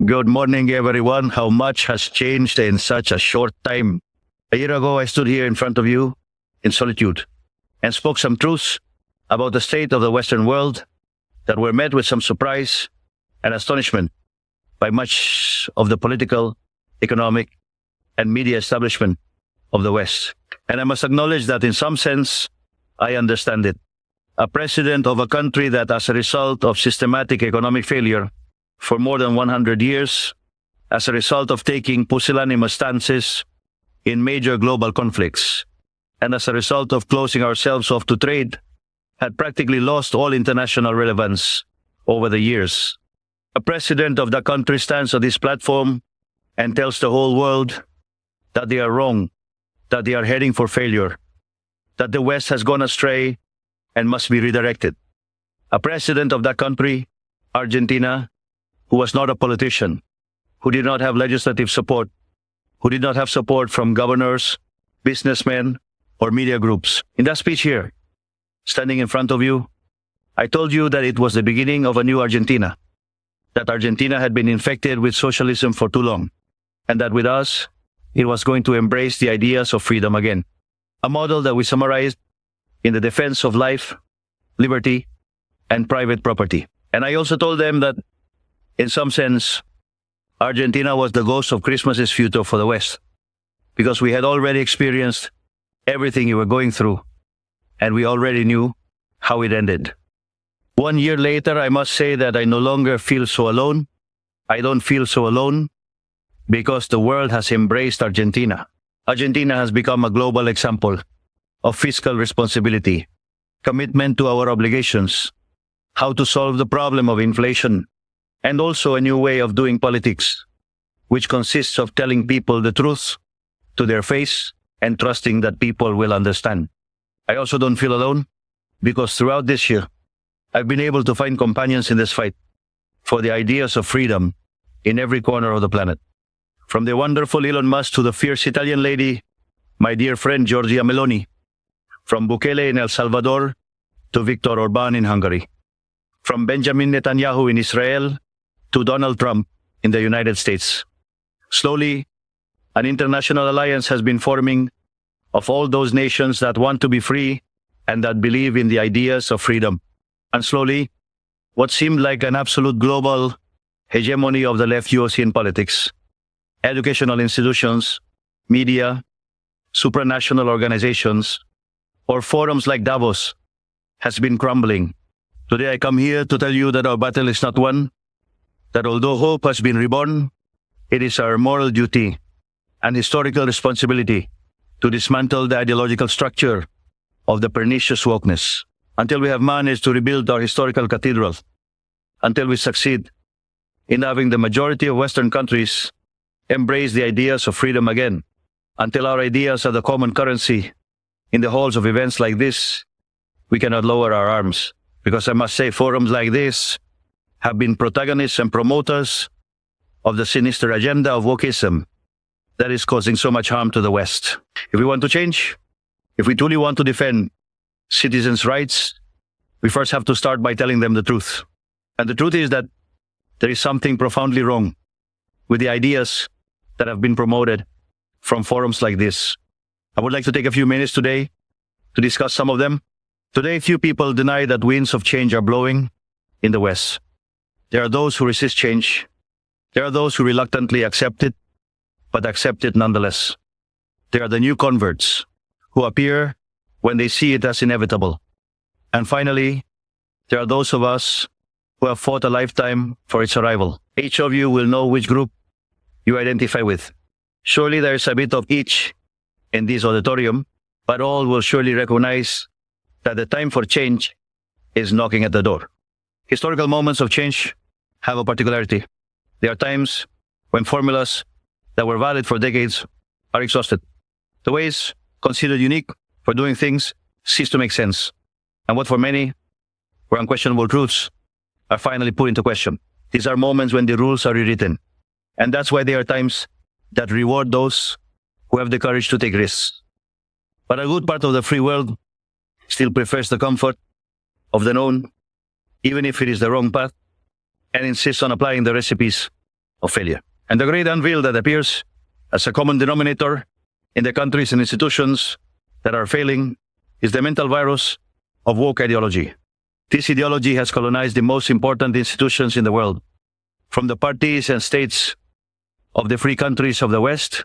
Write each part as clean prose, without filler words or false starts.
Good morning, everyone. How much has changed in such a short time? A year ago, I stood here in front of you in solitude and spoke some truths about the state of the Western world that were met with some surprise and astonishment by much of the political, economic, and media establishment of the West. And I must acknowledge that in some sense, I understand it. A president of a country that, as a result of systematic economic failure for more than 100 years, as a result of taking pusillanimous stances in major global conflicts, and as a result of closing ourselves off to trade, had practically lost all international relevance over the years. A president of the country stands on this platform and tells the whole world that they are wrong, that they are heading for failure, that the West has gone astray and must be redirected. A president of that country, Argentina, who was not a politician, who did not have legislative support, who did not have support from governors, businessmen, or media groups. In that speech here, standing in front of you, I told you that it was the beginning of a new Argentina, that Argentina had been infected with socialism for too long, and that with us, it was going to embrace the ideas of freedom again. A model that we summarized in the defense of life, liberty, and private property. And I also told them that, in some sense, Argentina was the ghost of Christmas's future for the West, because we had already experienced everything you were going through, and we already knew how it ended. 1 year later, I must say that I no longer feel so alone. I don't feel so alone because the world has embraced Argentina. Argentina has become a global example of fiscal responsibility, commitment to our obligations, how to solve the problem of inflation, and also a new way of doing politics, which consists of telling people the truth to their face and trusting that people will understand. I also don't feel alone because throughout this year, I've been able to find companions in this fight for the ideas of freedom in every corner of the planet. From the wonderful Elon Musk to the fierce Italian lady, my dear friend Giorgia Meloni, from Bukele in El Salvador to Viktor Orban in Hungary, from Benjamin Netanyahu in Israel to Donald Trump in the United States. Slowly, an international alliance has been forming of all those nations that want to be free and that believe in the ideas of freedom. And slowly, what seemed like an absolute global hegemony of the left European politics, educational institutions, media, supranational organizations, or forums like Davos has been crumbling. Today I come here to tell you that our battle is not won, that although hope has been reborn, it is our moral duty and historical responsibility to dismantle the ideological structure of the pernicious wokeness until we have managed to rebuild our historical cathedral, until we succeed in having the majority of Western countries embrace the ideas of freedom again, until our ideas are the common currency in the halls of events like this. We cannot lower our arms, because I must say forums like this have been protagonists and promoters of the sinister agenda of wokeism that is causing so much harm to the West. If we want to change, if we truly want to defend citizens' rights, we first have to start by telling them the truth. And the truth is that there is something profoundly wrong with the ideas that have been promoted from forums like this. I would like to take a few minutes today to discuss some of them. Today, few people deny that winds of change are blowing in the West. There are those who resist change. There are those who reluctantly accept it, but accept it nonetheless. There are the new converts who appear when they see it as inevitable. And finally, there are those of us who have fought a lifetime for its arrival. Each of you will know which group you identify with. Surely there is a bit of each in this auditorium, but all will surely recognize that the time for change is knocking at the door. Historical moments of change have a particularity. There are times when formulas that were valid for decades are exhausted. The ways considered unique for doing things cease to make sense. And what for many were unquestionable truths are finally put into question. These are moments when the rules are rewritten. And that's why there are times that reward those who have the courage to take risks. But a good part of the free world still prefers the comfort of the known, even if it is the wrong path, and insists on applying the recipes of failure. And the great unveil that appears as a common denominator in the countries and institutions that are failing is the mental virus of woke ideology. This ideology has colonized the most important institutions in the world, from the parties and states of the free countries of the West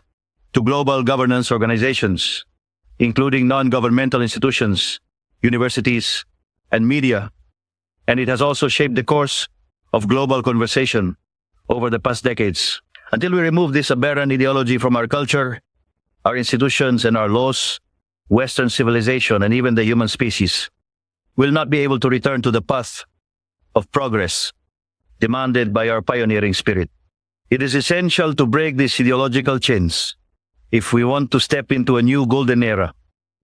to global governance organizations, including non-governmental institutions, universities, and media. And it has also shaped the course of global conversation over the past decades. Until we remove this aberrant ideology from our culture, our institutions, and our laws, Western civilization, and even the human species will not be able to return to the path of progress demanded by our pioneering spirit. It is essential to break these ideological chains if we want to step into a new golden era.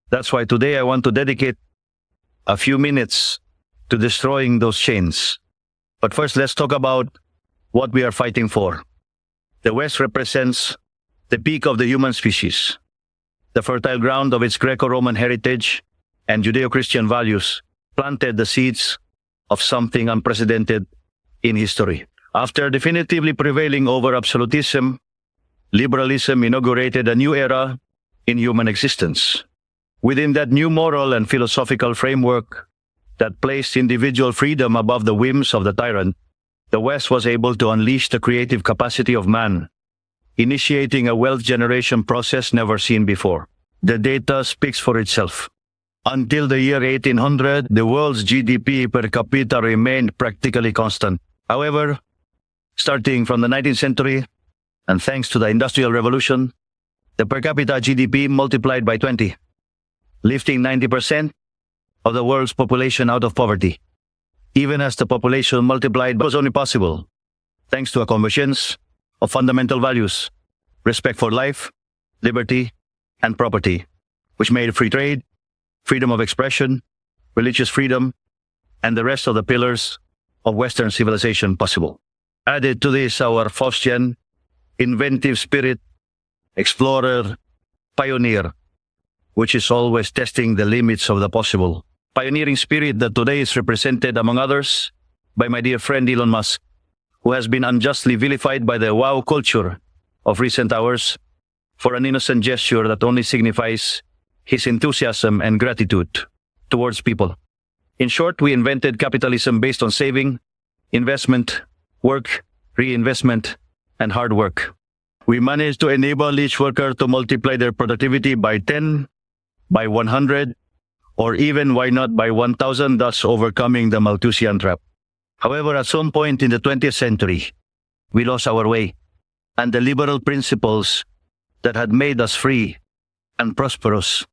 That's why today I want to dedicate a few minutes to destroying those chains. But first, let's talk about what we are fighting for. The West represents the peak of the human species, the fertile ground of its Greco-Roman heritage and Judeo-Christian values planted the seeds of something unprecedented in history. After definitively prevailing over absolutism, liberalism inaugurated a new era in human existence. Within that new moral and philosophical framework that placed individual freedom above the whims of the tyrant, the West was able to unleash the creative capacity of man, initiating a wealth generation process never seen before. The data speaks for itself. Until the year 1800, the world's GDP per capita remained practically constant. However, starting from the 19th century, and thanks to the Industrial Revolution, the per capita GDP multiplied by 20, lifting 90% of the world's population out of poverty. Even as the population multiplied, it was only possible thanks to a convergence of fundamental values, respect for life, liberty, and property, which made free trade, freedom of expression, religious freedom, and the rest of the pillars of Western civilization possible. Added to this, our Faustian, inventive spirit, explorer, pioneer, which is always testing the limits of the possible. Pioneering spirit that today is represented, among others, by my dear friend Elon Musk, who has been unjustly vilified by the wow culture of recent hours for an innocent gesture that only signifies his enthusiasm and gratitude towards people. In short, we invented capitalism based on saving, investment, work, reinvestment, and hard work. We managed to enable each worker to multiply their productivity by 10, by 100, or even, why not, by 1,000, thus overcoming the Malthusian trap. However, at some point in the 20th century, we lost our way, and the liberal principles that had made us free and prosperous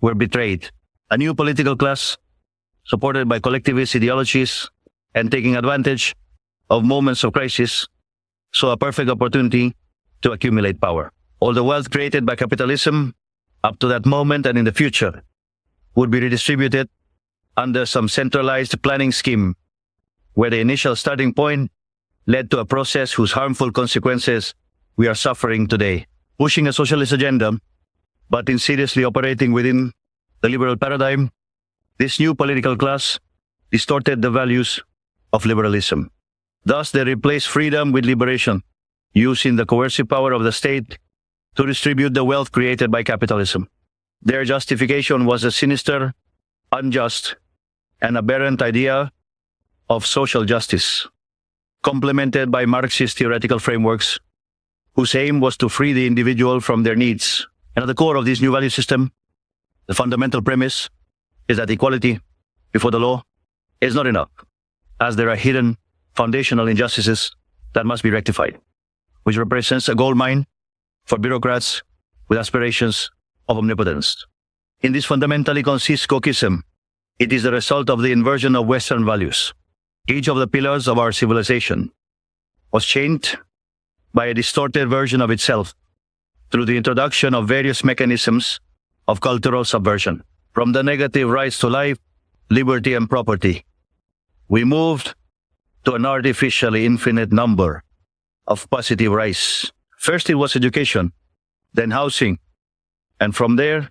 were betrayed. A new political class, supported by collectivist ideologies and taking advantage of moments of crisis, saw a perfect opportunity to accumulate power. All the wealth created by capitalism up to that moment and in the future would be redistributed under some centralized planning scheme, where the initial starting point led to a process whose harmful consequences we are suffering today. Pushing a socialist agenda, but insidiously operating within the liberal paradigm, this new political class distorted the values of liberalism. Thus, they replaced freedom with liberation, using the coercive power of the state to distribute the wealth created by capitalism. Their justification was a sinister, unjust, and aberrant idea of social justice, complemented by Marxist theoretical frameworks whose aim was to free the individual from their needs. And at the core of this new value system, the fundamental premise is that equality before the law is not enough, as there are hidden foundational injustices that must be rectified, which represents a goldmine for bureaucrats with aspirations of omnipotence. In this fundamentally consists cookism. It is the result of the inversion of Western values. Each of the pillars of our civilization was changed by a distorted version of itself through the introduction of various mechanisms of cultural subversion. From the negative rights to life, liberty, and property, we moved to an artificially infinite number of positive rights. First, it was education, then housing, and from there,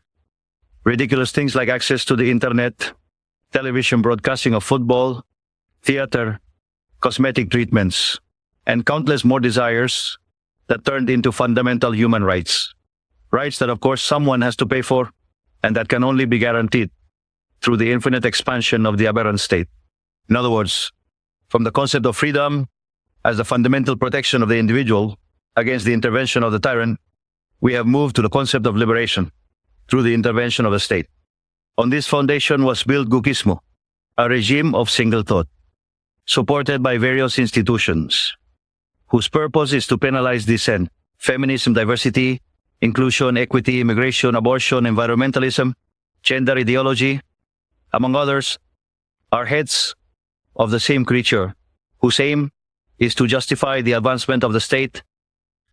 ridiculous things like access to the internet, television broadcasting of football, theater, cosmetic treatments, and countless more desires that turned into fundamental human rights. Rights that, of course, someone has to pay for, and that can only be guaranteed through the infinite expansion of the aberrant state. In other words, from the concept of freedom as the fundamental protection of the individual against the intervention of the tyrant, we have moved to the concept of liberation through the intervention of the state. On this foundation was built Gukismo, a regime of single thought, supported by various institutions, whose purpose is to penalize dissent, feminism, diversity, inclusion, equity, immigration, abortion, environmentalism, gender ideology, among others, are heads of the same creature, whose aim is to justify the advancement of the state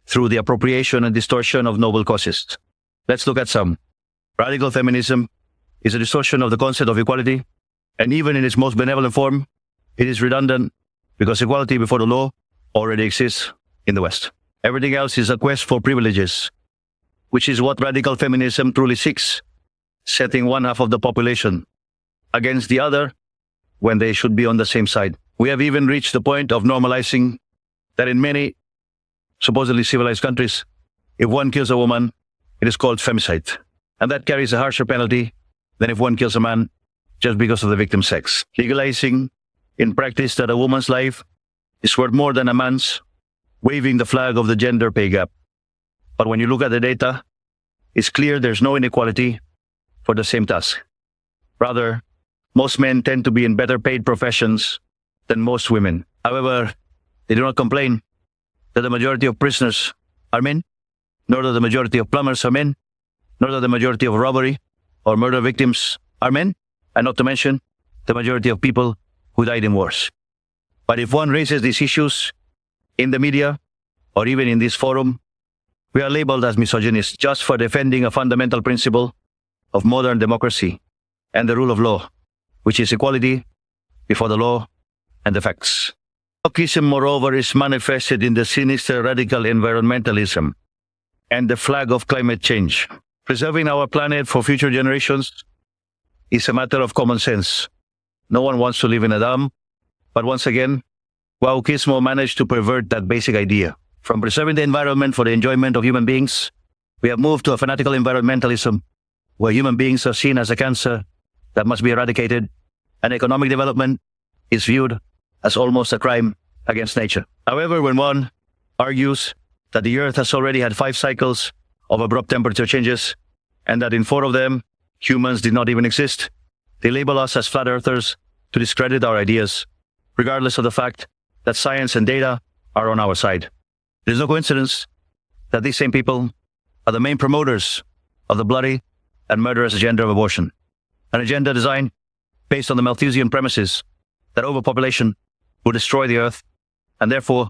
through the appropriation and distortion of noble causes. Let's look at some. Radical feminism is a distortion of the concept of equality, and even in its most benevolent form, it is redundant because equality before the law already exists in the West. Everything else is a quest for privileges, which is what radical feminism truly seeks, setting one half of the population against the other when they should be on the same side. We have even reached the point of normalizing that in many supposedly civilized countries, if one kills a woman, it is called femicide. And that carries a harsher penalty than if one kills a man just because of the victim's sex. Legalizing in practice that a woman's life is worth more than a man's, waving the flag of the gender pay gap. But when you look at the data, it's clear there's no inequality for the same task. Rather, most men tend to be in better paid professions than most women. However, they do not complain that the majority of prisoners are men, nor that the majority of plumbers are men, nor that the majority of robbery or murder victims are men, and not to mention the majority of people who died in wars. But if one raises these issues in the media or even in this forum, we are labeled as misogynists just for defending a fundamental principle of modern democracy and the rule of law, which is equality before the law and the facts. Wokeism, moreover, is manifested in the sinister radical environmentalism and the flag of climate change. Preserving our planet for future generations is a matter of common sense. No one wants to live in a dam, but once again, wokeism managed to pervert that basic idea. From preserving the environment for the enjoyment of human beings, we have moved to a fanatical environmentalism, where human beings are seen as a cancer that must be eradicated, and economic development is viewed as almost a crime against nature. However, when one argues that the Earth has already had 5 cycles of abrupt temperature changes, and that in 4 of them, humans did not even exist, they label us as flat earthers to discredit our ideas, regardless of the fact that science and data are on our side. It is no coincidence that these same people are the main promoters of the bloody and murderous agenda of abortion, an agenda designed based on the Malthusian premises that overpopulation will destroy the earth, and therefore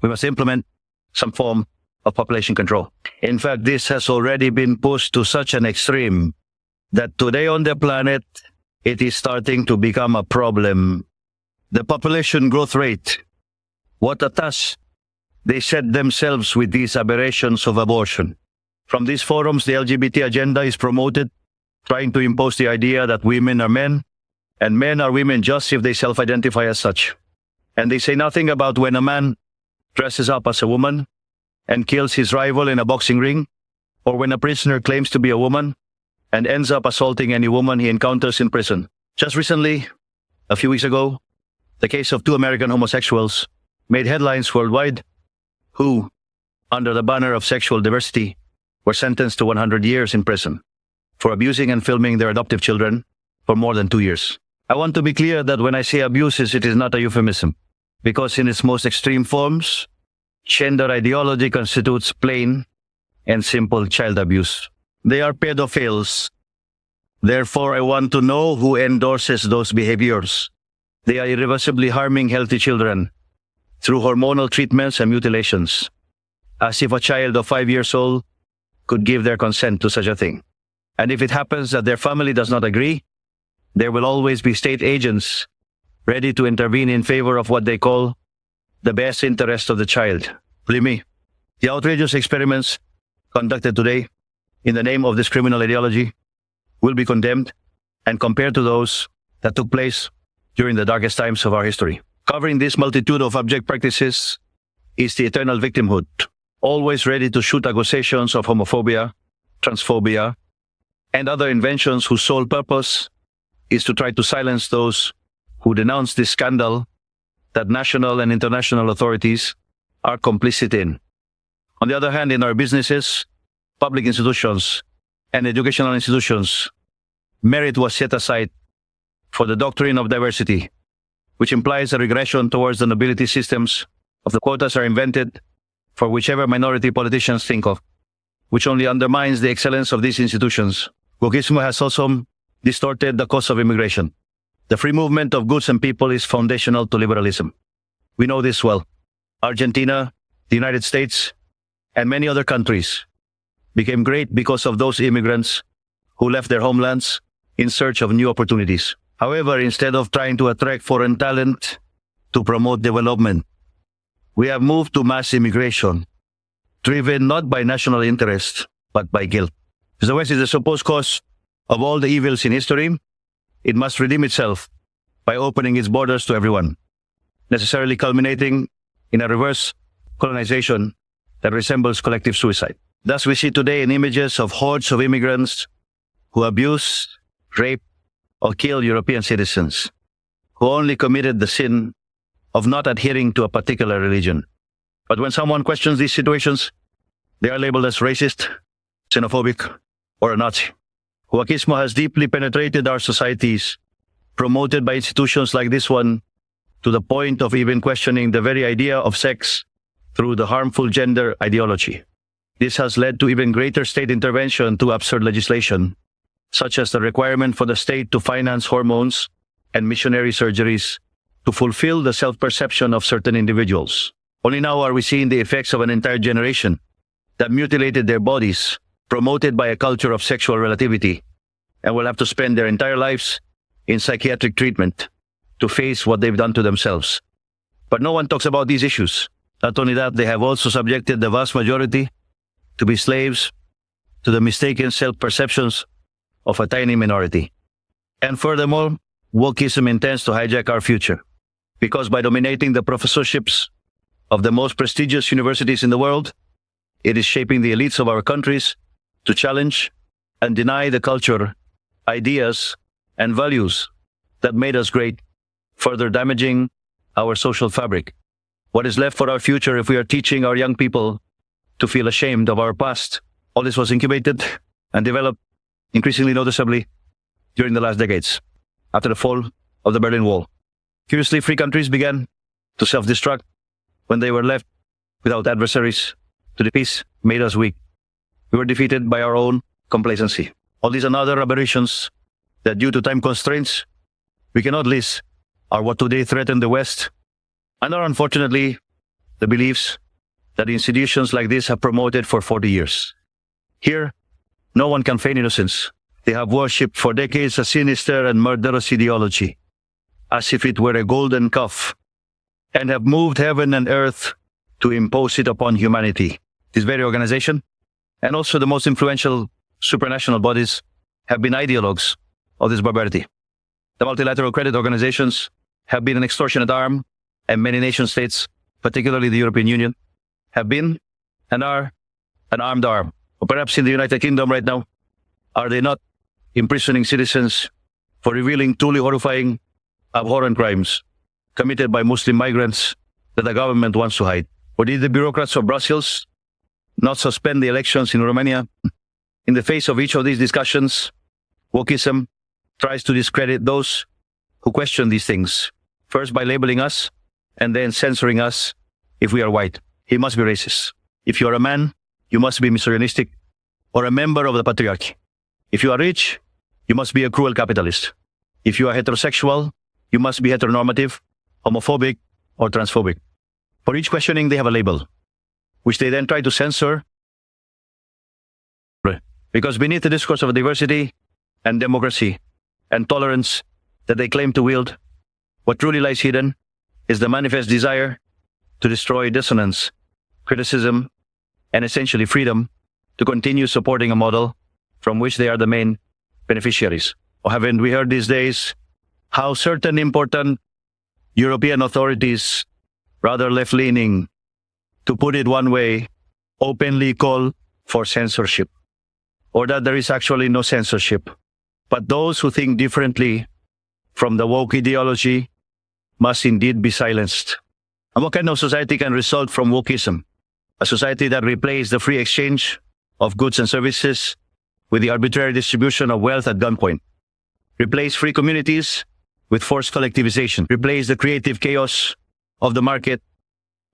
we must implement some form of population control. In fact, this has already been pushed to such an extreme that today on the planet, it is starting to become a problem. The population growth rate, what a task they set themselves with these aberrations of abortion. From these forums, the LGBT agenda is promoted, trying to impose the idea that women are men, and men are women just if they self-identify as such. And they say nothing about when a man dresses up as a woman and kills his rival in a boxing ring, or when a prisoner claims to be a woman and ends up assaulting any woman he encounters in prison. Just recently, a few weeks ago, the case of 2 American homosexuals made headlines worldwide who, under the banner of sexual diversity, were sentenced to 100 years in prison for abusing and filming their adoptive children for more than 2 years. I want to be clear that when I say abuses, it is not a euphemism, because in its most extreme forms, gender ideology constitutes plain and simple child abuse. They are pedophiles. Therefore, I want to know who endorses those behaviors. They are irreversibly harming healthy children through hormonal treatments and mutilations, as if a child of 5 years old could give their consent to such a thing. And if it happens that their family does not agree, there will always be state agents ready to intervene in favor of what they call the best interest of the child. Believe me, the outrageous experiments conducted today in the name of this criminal ideology will be condemned and compared to those that took place during the darkest times of our history. Covering this multitude of abject practices is the eternal victimhood, always ready to shoot accusations of homophobia, transphobia, and other inventions whose sole purpose is to try to silence those who denounce this scandal that national and international authorities are complicit in. On the other hand, in our businesses, public institutions, and educational institutions, merit was set aside for the doctrine of diversity, which implies a regression towards the nobility systems of the quotas are invented for whichever minority politicians think of, which only undermines the excellence of these institutions. Wokeism has also distorted the cause of immigration. The free movement of goods and people is foundational to liberalism. We know this well. Argentina, the United States, and many other countries became great because of those immigrants who left their homelands in search of new opportunities. However, instead of trying to attract foreign talent to promote development, we have moved to mass immigration, driven not by national interest, but by guilt. As the West is the supposed cause of all the evils in history, it must redeem itself by opening its borders to everyone, necessarily culminating in a reverse colonization that resembles collective suicide. Thus, we see today in images of hordes of immigrants who abuse, rape, or kill European citizens, who only committed the sin of not adhering to a particular religion. But when someone questions these situations, they are labeled as racist, xenophobic, or a Nazi. Wokeism has deeply penetrated our societies, promoted by institutions like this one, to the point of even questioning the very idea of sex through the harmful gender ideology. This has led to even greater state intervention through absurd legislation, such as the requirement for the state to finance hormones and missionary surgeries to fulfill the self-perception of certain individuals. Only now are we seeing the effects of an entire generation that mutilated their bodies, promoted by a culture of sexual relativity, and will have to spend their entire lives in psychiatric treatment to face what they've done to themselves. But no one talks about these issues. Not only that, they have also subjected the vast majority to be slaves to the mistaken self-perceptions of a tiny minority. And furthermore, wokeism intends to hijack our future, because by dominating the professorships of the most prestigious universities in the world, it is shaping the elites of our countries to challenge and deny the culture, ideas, and values that made us great, further damaging our social fabric. What is left for our future if we are teaching our young people to feel ashamed of our past? All this was incubated and developed increasingly noticeably during the last decades, after the fall of the Berlin Wall. Curiously, free countries began to self-destruct when they were left without adversaries to the peace made us weak. We were defeated by our own complacency. All these and other aberrations that, due to time constraints, we cannot list are what today threaten the West, and are unfortunately the beliefs that institutions like this have promoted for 40 years. Here, no one can feign innocence. They have worshipped for decades a sinister and murderous ideology, as if it were a golden calf, and have moved heaven and earth to impose it upon humanity. This very organization, and also the most influential supranational bodies, have been ideologues of this barbarity. The multilateral credit organizations have been an extortionate arm, and many nation states, particularly the European Union, have been and are an armed arm. Or perhaps in the United Kingdom right now, are they not imprisoning citizens for revealing truly horrifying, abhorrent crimes committed by Muslim migrants that the government wants to hide? Or did the bureaucrats of Brussels not suspend the elections in Romania? In the face of each of these discussions, wokeism tries to discredit those who question these things, first by labeling us and then censoring us if we are white. He must be racist. If you are a man, you must be misogynistic or a member of the patriarchy. If you are rich, you must be a cruel capitalist. If you are heterosexual, you must be heteronormative, homophobic, or transphobic. For each questioning, they have a label, which they then try to censor. Because beneath the discourse of diversity and democracy and tolerance that they claim to wield, what truly lies hidden is the manifest desire to destroy dissonance, criticism, and essentially freedom to continue supporting a model from which they are the main beneficiaries. Or haven't we heard these days how certain important European authorities, rather left-leaning, to put it one way, openly call for censorship, or that there is actually no censorship. But those who think differently from the woke ideology must indeed be silenced. And what kind of society can result from wokeism? A society that replaces the free exchange of goods and services with the arbitrary distribution of wealth at gunpoint. Replace free communities with forced collectivization. Replace the creative chaos of the market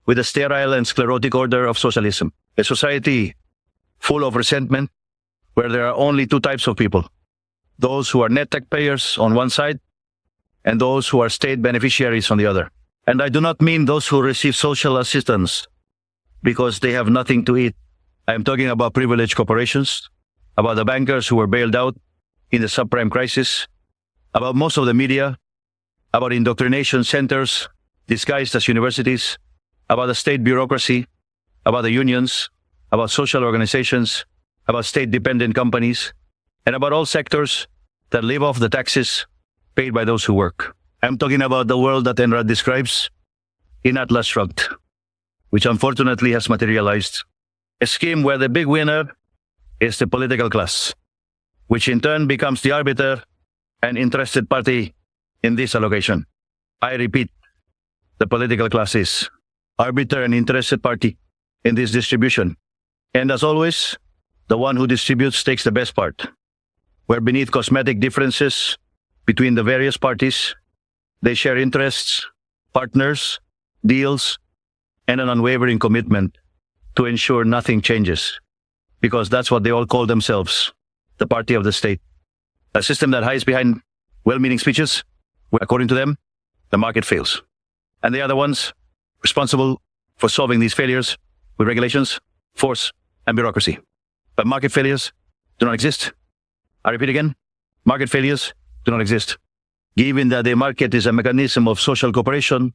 with a sterile and sclerotic order of socialism. A society full of resentment where there are only two types of people. Those who are net taxpayers on one side and those who are state beneficiaries on the other. And I do not mean those who receive social assistance because they have nothing to eat. I am talking about privileged corporations, about the bankers who were bailed out in the subprime crisis, about most of the media, about indoctrination centers disguised as universities, about the state bureaucracy, about the unions, about social organizations, about state-dependent companies, and about all sectors that live off the taxes paid by those who work. I'm talking about the world that Enrad describes in Atlas Shrugged, which unfortunately has materialized. A scheme where the big winner is the political class, which in turn becomes the arbiter and interested party in this allocation. I repeat, the political class is arbiter and interested party in this distribution. And as always, the one who distributes takes the best part, where beneath cosmetic differences between the various parties, they share interests, partners, deals, and an unwavering commitment to ensure nothing changes, because that's what they all call themselves, the party of the state. A system that hides behind well-meaning speeches, where, according to them, the market fails. And they are the ones responsible for solving these failures with regulations, force, and bureaucracy. But market failures do not exist. I repeat again, market failures do not exist. Given that the market is a mechanism of social cooperation,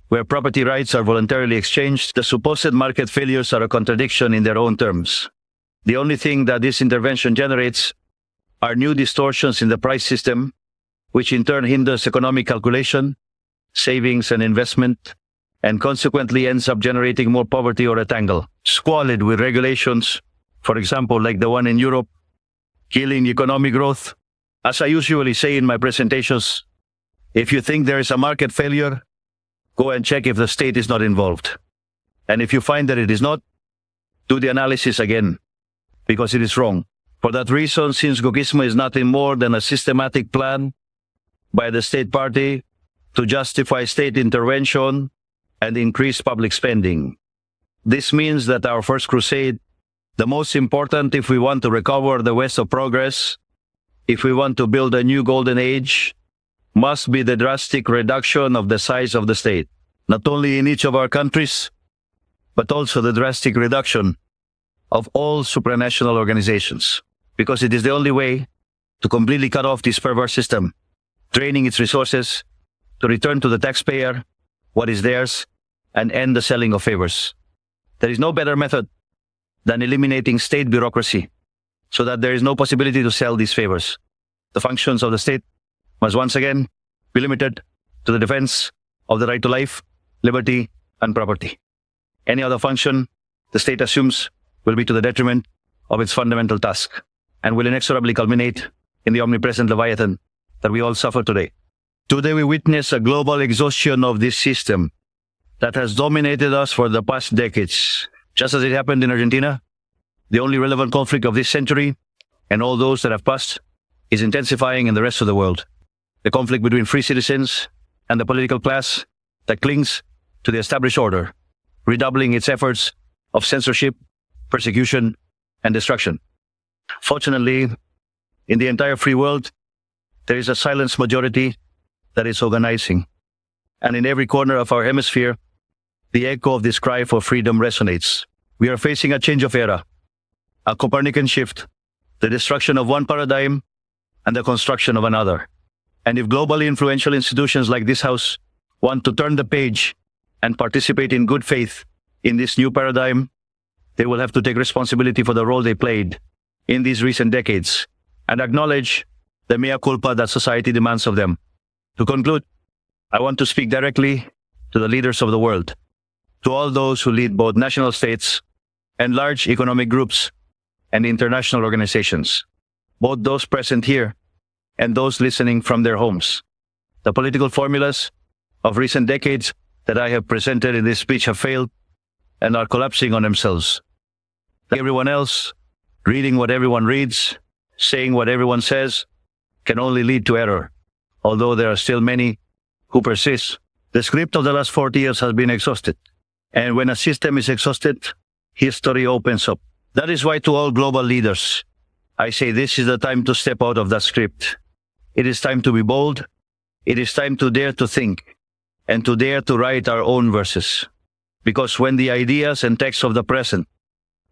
where property rights are voluntarily exchanged, the supposed market failures are a contradiction in their own terms. The only thing that this intervention generates are new distortions in the price system, which in turn hinders economic calculation, savings and investment, and consequently ends up generating more poverty or a tangle, squalid with regulations, for example, like the one in Europe, killing economic growth. As I usually say in my presentations, if you think there is a market failure, go and check if the state is not involved. And if you find that it is not, do the analysis again, because it is wrong. For that reason, since wokeism is nothing more than a systematic plan by the state party to justify state intervention and increase public spending. This means that our first crusade, the most important if we want to recover the West of progress, if we want to build a new golden age, must be the drastic reduction of the size of the state, not only in each of our countries, but also the drastic reduction of all supranational organizations, because it is the only way to completely cut off this perverse system, draining its resources to return to the taxpayer what is theirs and end the selling of favors. There is no better method than eliminating state bureaucracy so that there is no possibility to sell these favors. The functions of the state must once again be limited to the defense of the right to life, liberty, and property. Any other function the state assumes will be to the detriment of its fundamental task and will inexorably culminate in the omnipresent Leviathan that we all suffer today. Today we witness a global exhaustion of this system that has dominated us for the past decades. Just as it happened in Argentina, the only relevant conflict of this century and all those that have passed is intensifying in the rest of the world. The conflict between free citizens and the political class that clings to the established order, redoubling its efforts of censorship, persecution, and destruction. Fortunately, in the entire free world, there is a silenced majority that is organizing. And in every corner of our hemisphere, the echo of this cry for freedom resonates. We are facing a change of era, a Copernican shift, the destruction of one paradigm and the construction of another. And if globally influential institutions like this House want to turn the page and participate in good faith in this new paradigm, they will have to take responsibility for the role they played in these recent decades and acknowledge the mea culpa that society demands of them. To conclude, I want to speak directly to the leaders of the world. to all those who lead both national states and large economic groups and international organizations, both those present here and those listening from their homes. The political formulas of recent decades that I have presented in this speech have failed and are collapsing on themselves. Like everyone else, reading what everyone reads, saying what everyone says, can only lead to error, although there are still many who persist. The script of the last 40 years has been exhausted, and when a system is exhausted, history opens up. That is why to all global leaders, I say this is the time to step out of that script. It is time to be bold. It is time to dare to think and to dare to write our own verses. Because when the ideas and texts of the present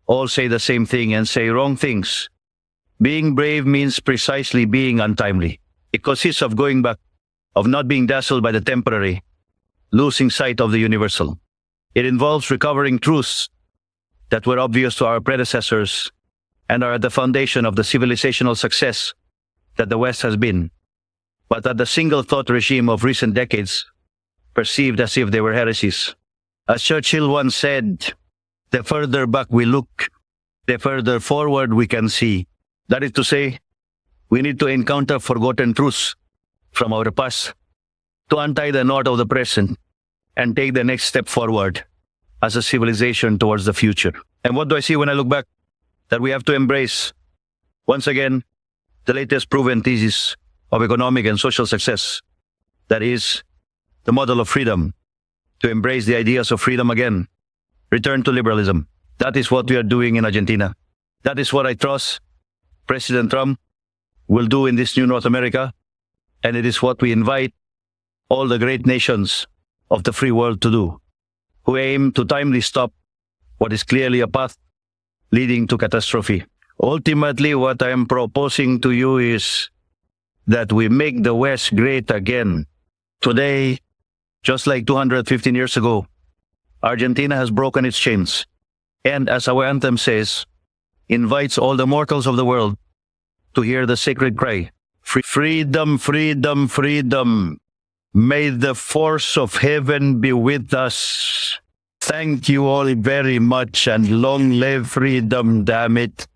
all say the same thing and say wrong things, being brave means precisely being untimely. It consists of going back, of not being dazzled by the temporary, losing sight of the universal. It involves recovering truths that were obvious to our predecessors and are at the foundation of the civilizational success that the West has been, but that the single thought regime of recent decades perceived as if they were heresies. As Churchill once said, the further back we look, the further forward we can see. That is to say, we need to encounter forgotten truths from our past to untie the knot of the present and take the next step forward as a civilization towards the future. And what do I see when I look back? That we have to embrace, once again, the latest proven thesis of economic and social success. That is, the model of freedom, to embrace the ideas of freedom again, return to liberalism. That is what we are doing in Argentina. That is what I trust President Trump will do in this new North America, and it is what we invite all the great nations of the free world to do, who aim to timely stop what is clearly a path leading to catastrophe. Ultimately, what I am proposing to you is that we make the West great again. Today, just like 215 years ago, Argentina has broken its chains, and as our anthem says, invites all the mortals of the world to hear the sacred cry, freedom, freedom, freedom. May the force of heaven be with us. Thank you all very much, and long live freedom, damn it.